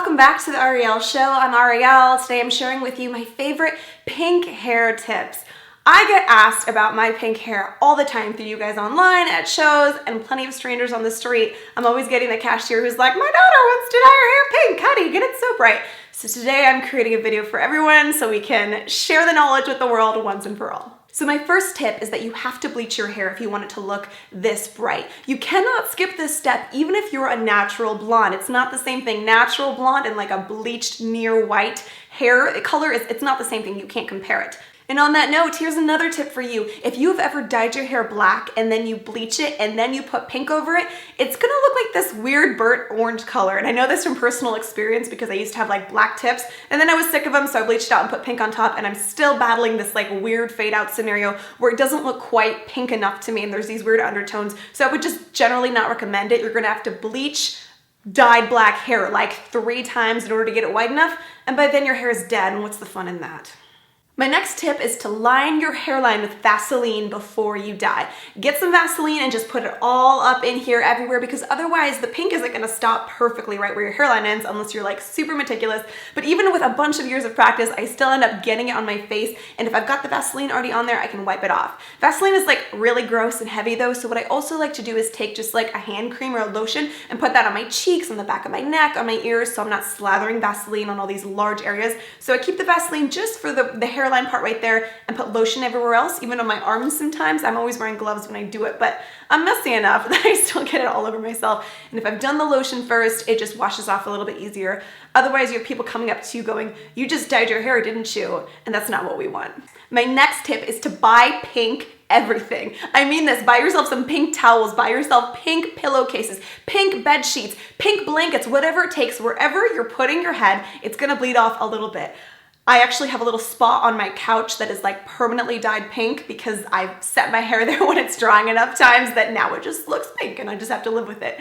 welcome back to the Ariel Show. I'm Ariel. Today I'm sharing with you my favorite pink hair tips. I get asked about my pink hair all the time through you guys online, at shows, and plenty of strangers on the street. I'm always getting the cashier who's like, my daughter wants to dye her hair pink. How do you get it so bright? So today I'm creating a video for everyone so we can share the knowledge with the world once and for all. So my first tip is that you have to bleach your hair if you want it to look this bright. You cannot skip this step even if you're a natural blonde. It's not the same thing. Natural blonde and like a bleached near white hair color, it's not the same thing. You can't compare it. And on that note, here's another tip for you. If you've ever dyed your hair black and then you bleach it and then you put pink over it, it's gonna look like this weird burnt orange color. And I know this from personal experience because I used to have like black tips and then I was sick of them, so I bleached out and put pink on top, and I'm still battling this like weird fade out scenario where it doesn't look quite pink enough to me and there's these weird undertones. So I would just generally not recommend it. You're gonna have to bleach dyed black hair like 3 times in order to get it white enough, and by then your hair is dead, and what's the fun in that? My next tip is to line your hairline with Vaseline before you dye. Get some Vaseline and just put it all up in here everywhere, because otherwise the pink isn't gonna stop perfectly right where your hairline ends unless you're like super meticulous. But even with a bunch of years of practice, I still end up getting it on my face, and if I've got the Vaseline already on there, I can wipe it off. Vaseline is like really gross and heavy though, so what I also like to do is take just like a hand cream or a lotion and put that on my cheeks, on the back of my neck, on my ears, so I'm not slathering Vaseline on all these large areas. So I keep the Vaseline just for the hairline part right there and put lotion everywhere else, even on my arms sometimes. I'm always wearing gloves when I do it, but I'm messy enough that I still get it all over myself. And if I've done the lotion first, it just washes off a little bit easier. Otherwise, you have people coming up to you going, you just dyed your hair, didn't you? And that's not what we want. My next tip is to buy pink everything. I mean this, buy yourself some pink towels, buy yourself pink pillowcases, pink bed sheets, pink blankets, whatever it takes. Wherever you're putting your head, it's gonna bleed off a little bit. I actually have a little spot on my couch that is like permanently dyed pink because I've set my hair there when it's drying enough times that now it just looks pink and I just have to live with it.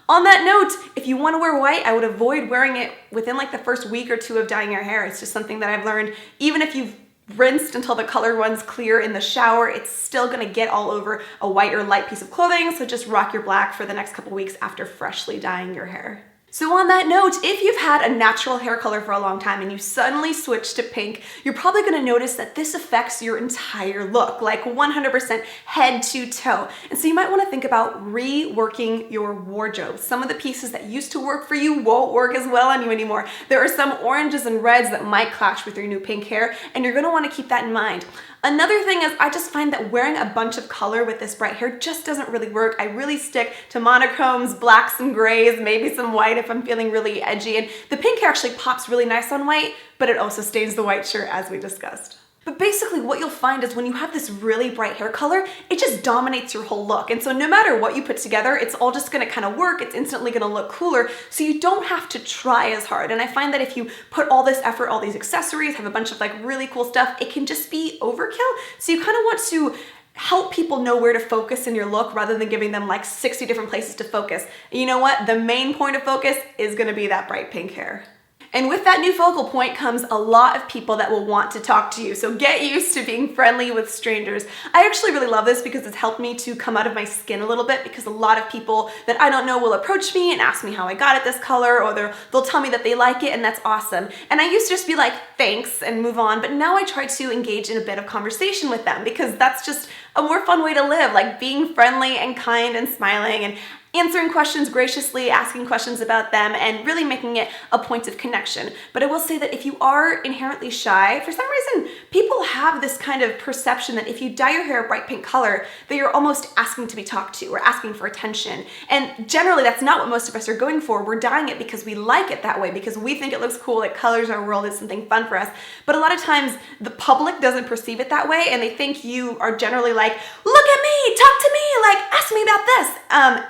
On that note, if you want to wear white, I would avoid wearing it within like the first week or 2 of dyeing your hair. It's just something that I've learned. Even if you've rinsed until the color runs clear in the shower, it's still gonna get all over a white or light piece of clothing, so just rock your black for the next couple weeks after freshly dyeing your hair. So on that note, if you've had a natural hair color for a long time and you suddenly switch to pink, you're probably gonna notice that this affects your entire look, like 100% head to toe. And so you might wanna think about reworking your wardrobe. Some of the pieces that used to work for you won't work as well on you anymore. There are some oranges and reds that might clash with your new pink hair, and you're gonna wanna keep that in mind. Another thing is I just find that wearing a bunch of color with this bright hair just doesn't really work. I really stick to monochromes, blacks and grays, maybe some white if I'm feeling really edgy. And the pink hair actually pops really nice on white, but it also stains the white shirt as we discussed. But basically what you'll find is when you have this really bright hair color, it just dominates your whole look. And so no matter what you put together, it's all just gonna kind of work. It's instantly gonna look cooler. So you don't have to try as hard. And I find that if you put all this effort, all these accessories, have a bunch of like really cool stuff, it can just be overkill. So you kind of want to help people know where to focus in your look rather than giving them like 60 different places to focus. And you know what? The main point of focus is gonna be that bright pink hair. And with that new focal point comes a lot of people that will want to talk to you. So get used to being friendly with strangers. I actually really love this because it's helped me to come out of my skin a little bit, because a lot of people that I don't know will approach me and ask me how I got it this color, or they'll tell me that they like it, and that's awesome. And I used to just be like, thanks, and move on. But now I try to engage in a bit of conversation with them because that's just a more fun way to live, like being friendly and kind and smiling and answering questions graciously, asking questions about them, and really making it a point of connection. But I will say that if you are inherently shy, for some reason, people have this kind of perception that if you dye your hair a bright pink color, that you're almost asking to be talked to or asking for attention. And generally, that's not what most of us are going for. We're dyeing it because we like it that way, because we think it looks cool, it colors our world, it's something fun for us. But a lot of times, the public doesn't perceive it that way, and they think you are generally like, look at me, talk to me, like, ask me about this.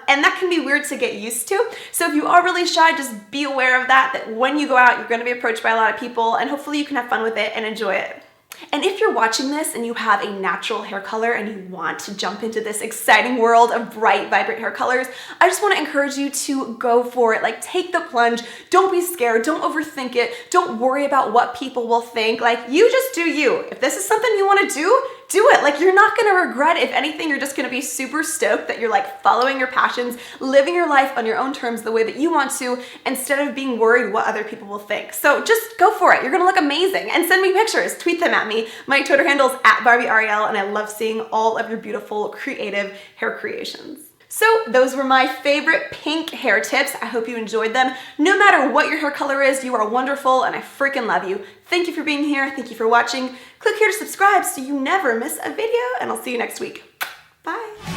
And that can be weird to get used to. So if you are really shy, just be aware of that when you go out, you're going to be approached by a lot of people, and hopefully you can have fun with it and enjoy it. And if you're watching this and you have a natural hair color and you want to jump into this exciting world of bright, vibrant hair colors, I just want to encourage you to go for it. Like, take the plunge. Don't be scared. Don't overthink it. Don't worry about what people will think. Like, you just do you. If this is something you want to do, do it. Like, you're not gonna regret it. If anything, you're just gonna be super stoked that you're like following your passions, living your life on your own terms the way that you want to, instead of being worried what other people will think. So just go for it. You're gonna look amazing. And send me pictures, tweet them at me. My Twitter handle is @BarbieArielle, and I love seeing all of your beautiful, creative hair creations. So those were my favorite pink hair tips. I hope you enjoyed them. No matter what your hair color is, you are wonderful and I freaking love you. Thank you for being here. Thank you for watching. Click here to subscribe so you never miss a video, and I'll see you next week. Bye.